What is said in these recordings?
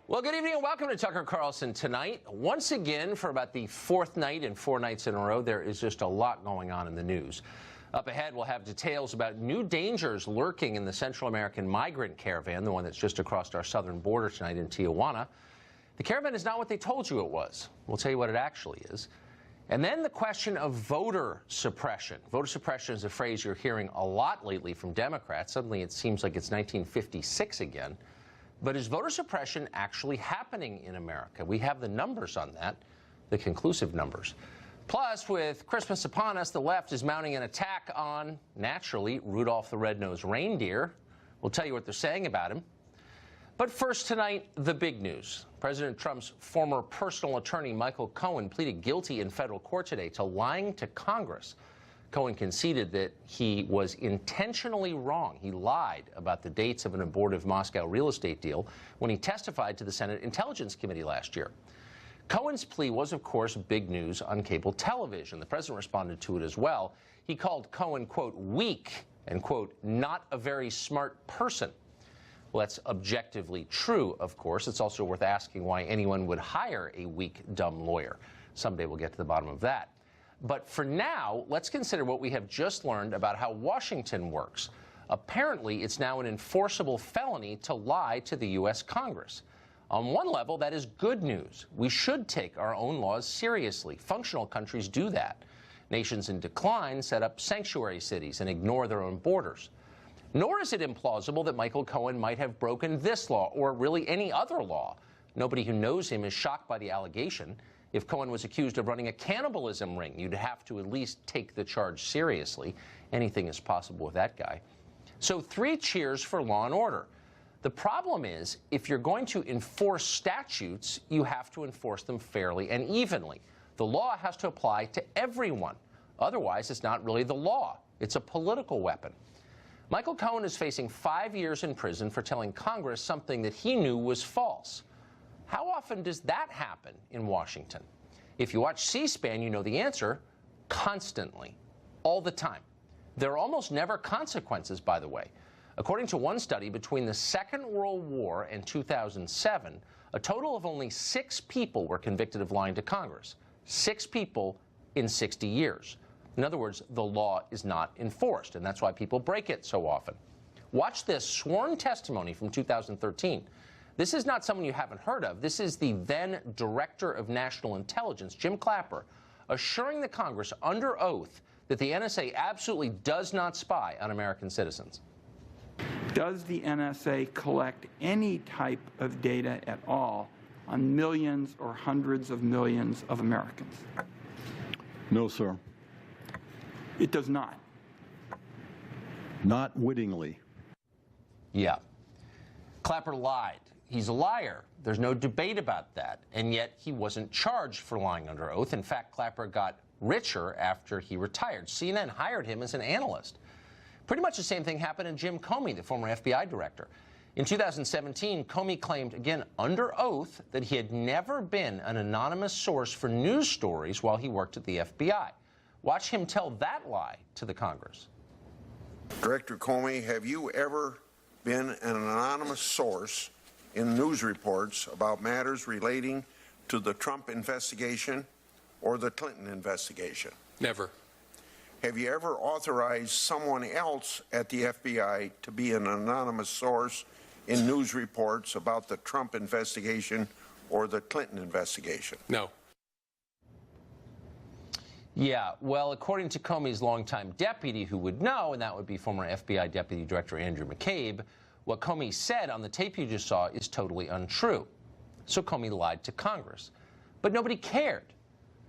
Well, good evening and welcome to Tucker Carlson Tonight. Once again, for about the fourth night and 4 nights in a row, there is just a lot going on in the news. Up ahead, we'll have details about new dangers lurking in the Central American migrant caravan, the one that's just across our southern border tonight in Tijuana. The caravan is not what they told you it was. We'll tell you what it actually is. And then the question of voter suppression. Voter suppression is a phrase you're hearing a lot lately from Democrats. Suddenly it seems like it's 1956 again. But is voter suppression actually happening in America? We have the numbers on that, the conclusive numbers. Plus, with Christmas upon us, the left is mounting an attack on, naturally, Rudolph the Red-Nosed Reindeer. We'll tell you what they're saying about him. But first tonight, the big news. President Trump's former personal attorney, Michael Cohen, pleaded guilty in federal court today to lying to Congress. Cohen conceded that he was intentionally wrong. He lied about the dates of an abortive Moscow real estate deal when he testified to the Senate Intelligence Committee last year. Cohen's plea was, of course, big news on cable television. The president responded to it as well. He called Cohen, quote, weak and, quote, not a very smart person. Well, that's objectively true, of course. It's also worth asking why anyone would hire a weak, dumb lawyer. Someday we'll get to the bottom of that. But for now, let's consider what we have just learned about how Washington works. Apparently, it's now an enforceable felony to lie to the U.S. Congress. On one level, that is good news. We should take our own laws seriously. Functional countries do that. Nations in decline set up sanctuary cities and ignore their own borders. Nor is it implausible that Michael Cohen might have broken this law or really any other law. Nobody who knows him is shocked by the allegation. If Cohen was accused of running a cannibalism ring, you'd have to at least take the charge seriously. Anything is possible with that guy. So 3 cheers for law and order. The problem is, if you're going to enforce statutes, you have to enforce them fairly and evenly. The law has to apply to everyone. Otherwise, it's not really the law. It's a political weapon. Michael Cohen is facing 5 years in prison for telling Congress something that he knew was false. How often does that happen in Washington? If you watch C-SPAN, you know the answer. Constantly. All the time. There are almost never consequences, by the way. According to one study, between the Second World War and 2007, a total of only 6 people were convicted of lying to Congress. 6 people in 60 years. In other words, the law is not enforced, and that's why people break it so often. Watch this sworn testimony from 2013. This is not someone you haven't heard of. This is the then Director of National Intelligence, Jim Clapper, assuring the Congress under oath that the NSA absolutely does not spy on American citizens. Does the NSA collect any type of data at all on millions or hundreds of millions of Americans? No, sir. It does not. Not wittingly. Yeah. Clapper lied. He's a liar. There's no debate about that. And yet he wasn't charged for lying under oath. In fact, Clapper got richer after he retired. CNN hired him as an analyst. Pretty much the same thing happened to Jim Comey, the former FBI director. In 2017, Comey claimed, again under oath, that he had never been an anonymous source for news stories while he worked at the FBI. Watch him tell that lie to the Congress. Director Comey, have you ever been an anonymous source in news reports about matters relating to the Trump investigation or the Clinton investigation? Never. Have you ever authorized someone else at the FBI to be an anonymous source in news reports about the Trump investigation or the Clinton investigation? No. Yeah, well, according to Comey's longtime deputy who would know, and that would be former FBI Deputy Director Andrew McCabe, what Comey said on the tape you just saw is totally untrue. So Comey lied to Congress. But nobody cared.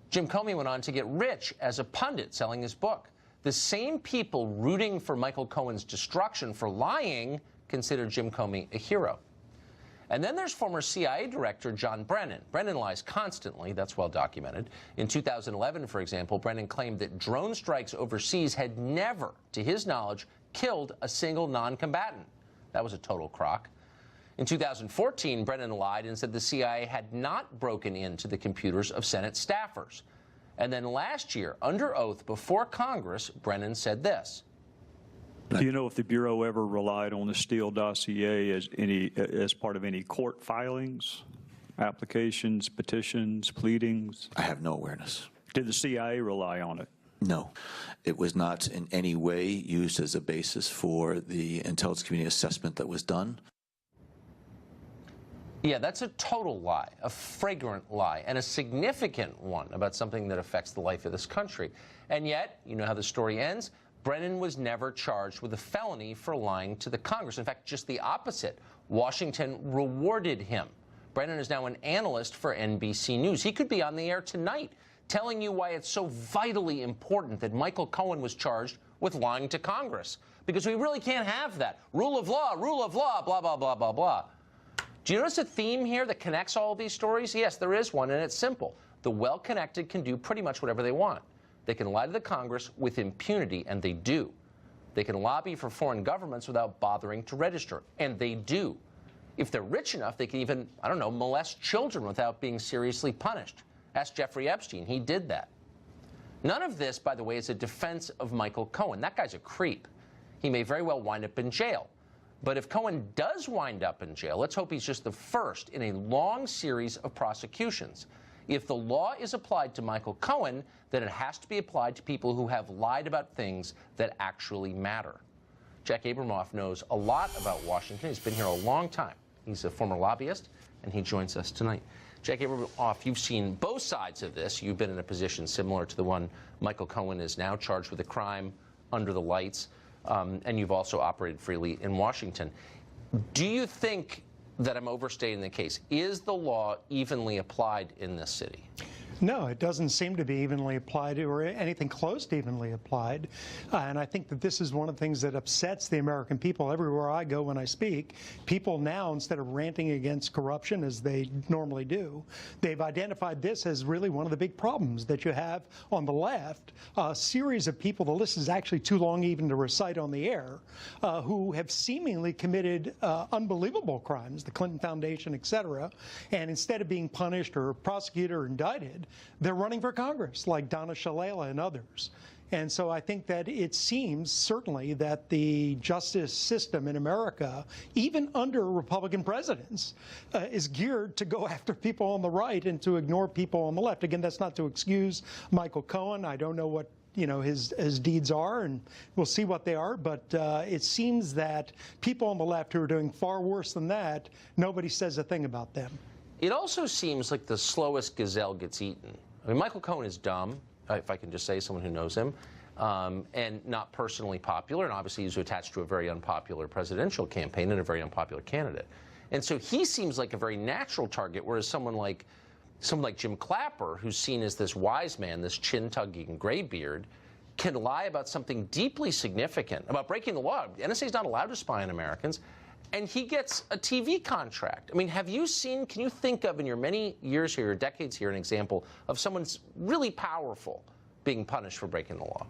Jim Comey went on to get rich as a pundit selling his book. The same people rooting for Michael Cohen's destruction for lying consider Jim Comey a hero. And then there's former CIA Director John Brennan. Brennan lies constantly. That's well documented. In 2011, for example, Brennan claimed that drone strikes overseas had never, to his knowledge, killed a single non-combatant. That was a total crock. In 2014, Brennan lied and said the CIA had not broken into the computers of Senate staffers. And then last year, under oath before Congress, Brennan said this. Do you know if the Bureau ever relied on the Steele dossier as part of any court filings, applications, petitions, pleadings? I have no awareness. Did the CIA rely on it? No. It was not in any way used as a basis for the intelligence community assessment that was done. Yeah, that's a total lie, a flagrant lie, and a significant one about something that affects the life of this country. And yet, you know how the story ends? Brennan was never charged with a felony for lying to the Congress. In fact, just the opposite. Washington rewarded him. Brennan is now an analyst for NBC News. He could be on the air tonight telling you why it's so vitally important that Michael Cohen was charged with lying to Congress. Because we really can't have that. Rule of law, blah, blah, blah, blah, blah. Do you notice a theme here that connects all of these stories? Yes, there is one, and it's simple. The well-connected can do pretty much whatever they want. They can lie to the Congress with impunity, and they do. They can lobby for foreign governments without bothering to register, and they do. If they're rich enough, they can even, I don't know, molest children without being seriously punished. Ask Jeffrey Epstein. He did that. None of this, by the way, is a defense of Michael Cohen. That guy's a creep. He may very well wind up in jail. But if Cohen does wind up in jail, let's hope he's just the first in a long series of prosecutions. If the law is applied to Michael Cohen, then it has to be applied to people who have lied about things that actually matter. Jack Abramoff knows a lot about Washington. He's been here a long time. He's a former lobbyist, and he joins us tonight. Jack Abramoff, you've seen both sides of this. You've been in a position similar to the one Michael Cohen is now, charged with a crime under the lights, and you've also operated freely in Washington. Do you think that I'm overstating the case? Is the law evenly applied in this city? No, it doesn't seem to be evenly applied or anything close to evenly applied. And I think that this is one of the things that upsets the American people. Everywhere I go when I speak, people now, instead of ranting against corruption as they normally do, they've identified this as really one of the big problems that you have on the left. A series of people, the list is actually too long even to recite on the air, who have seemingly committed unbelievable crimes, the Clinton Foundation, et cetera, and instead of being punished or prosecuted or indicted, they're running for Congress, like Donna Shalala and others. And so I think that it seems certainly that the justice system in America, even under Republican presidents, is geared to go after people on the right and to ignore people on the left. Again, that's not to excuse Michael Cohen. I don't know what his deeds are, and we'll see what they are. But it seems that people on the left who are doing far worse than that, nobody says a thing about them. It also seems like the slowest gazelle gets eaten. I mean, Michael Cohen is dumb, if I can just say, someone who knows him, and not personally popular, and obviously he's attached to a very unpopular presidential campaign and a very unpopular candidate. And so he seems like a very natural target, whereas someone like Jim Clapper, who's seen as this wise man, this chin-tugging graybeard, can lie about something deeply significant, about breaking the law. The NSA is not allowed to spy on Americans. And he gets a TV contract. I mean, have you seen, can you think of in your many years here, or decades here, an example of someone's really powerful being punished for breaking the law?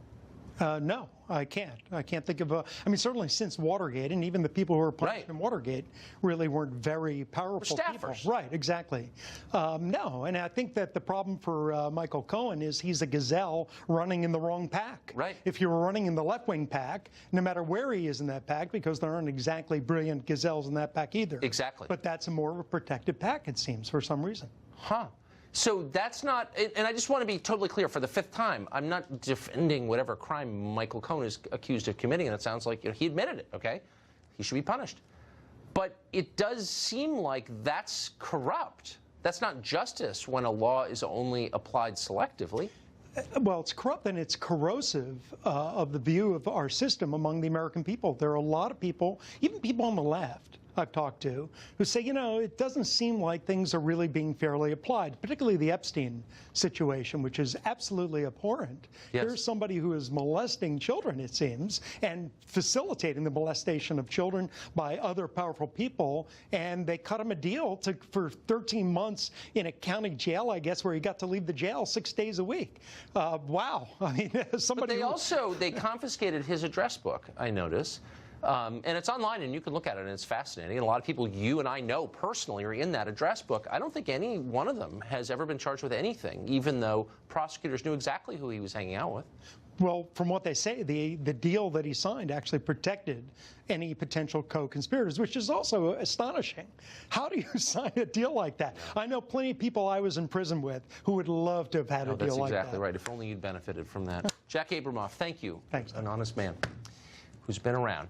No, I can't. I can't think of I mean, certainly since Watergate, and even the people who were punished in Watergate really weren't very powerful people. Right, exactly. No, and I think that the problem for Michael Cohen is he's a gazelle running in the wrong pack. Right. If you were running in the left-wing pack, no matter where he is in that pack, because there aren't exactly brilliant gazelles in that pack either. Exactly. But that's a more of a protected pack, it seems, for some reason. Huh. So that's not, and I just want to be totally clear for the fifth time, I'm not defending whatever crime Michael Cohen is accused of committing, and it sounds like he admitted it, okay? He should be punished. But it does seem like that's corrupt. That's not justice when a law is only applied selectively. Well, it's corrupt and it's corrosive of the view of our system among the American people. There are a lot of people, even people on the left, I've talked to, who say, it doesn't seem like things are really being fairly applied, particularly the Epstein situation, which is absolutely abhorrent. Yes. Here's somebody who is molesting children, it seems, and facilitating the molestation of children by other powerful people, and they cut him a deal for 13 months in a county jail, I guess, where he got to leave the jail 6 days a week. Wow. I mean, somebody. But they confiscated his address book, I notice. And it's online, and you can look at it, and it's fascinating. And a lot of people you and I know personally are in that address book. I don't think any one of them has ever been charged with anything, even though prosecutors knew exactly who he was hanging out with. Well, from what they say, the deal that he signed actually protected any potential co-conspirators, which is also astonishing. How do you sign a deal like that? I know plenty of people I was in prison with who would love to have had a deal like that. That's exactly right. If only you'd benefited from that. Jack Abramoff, thank you. Thanks. An honest man who's been around.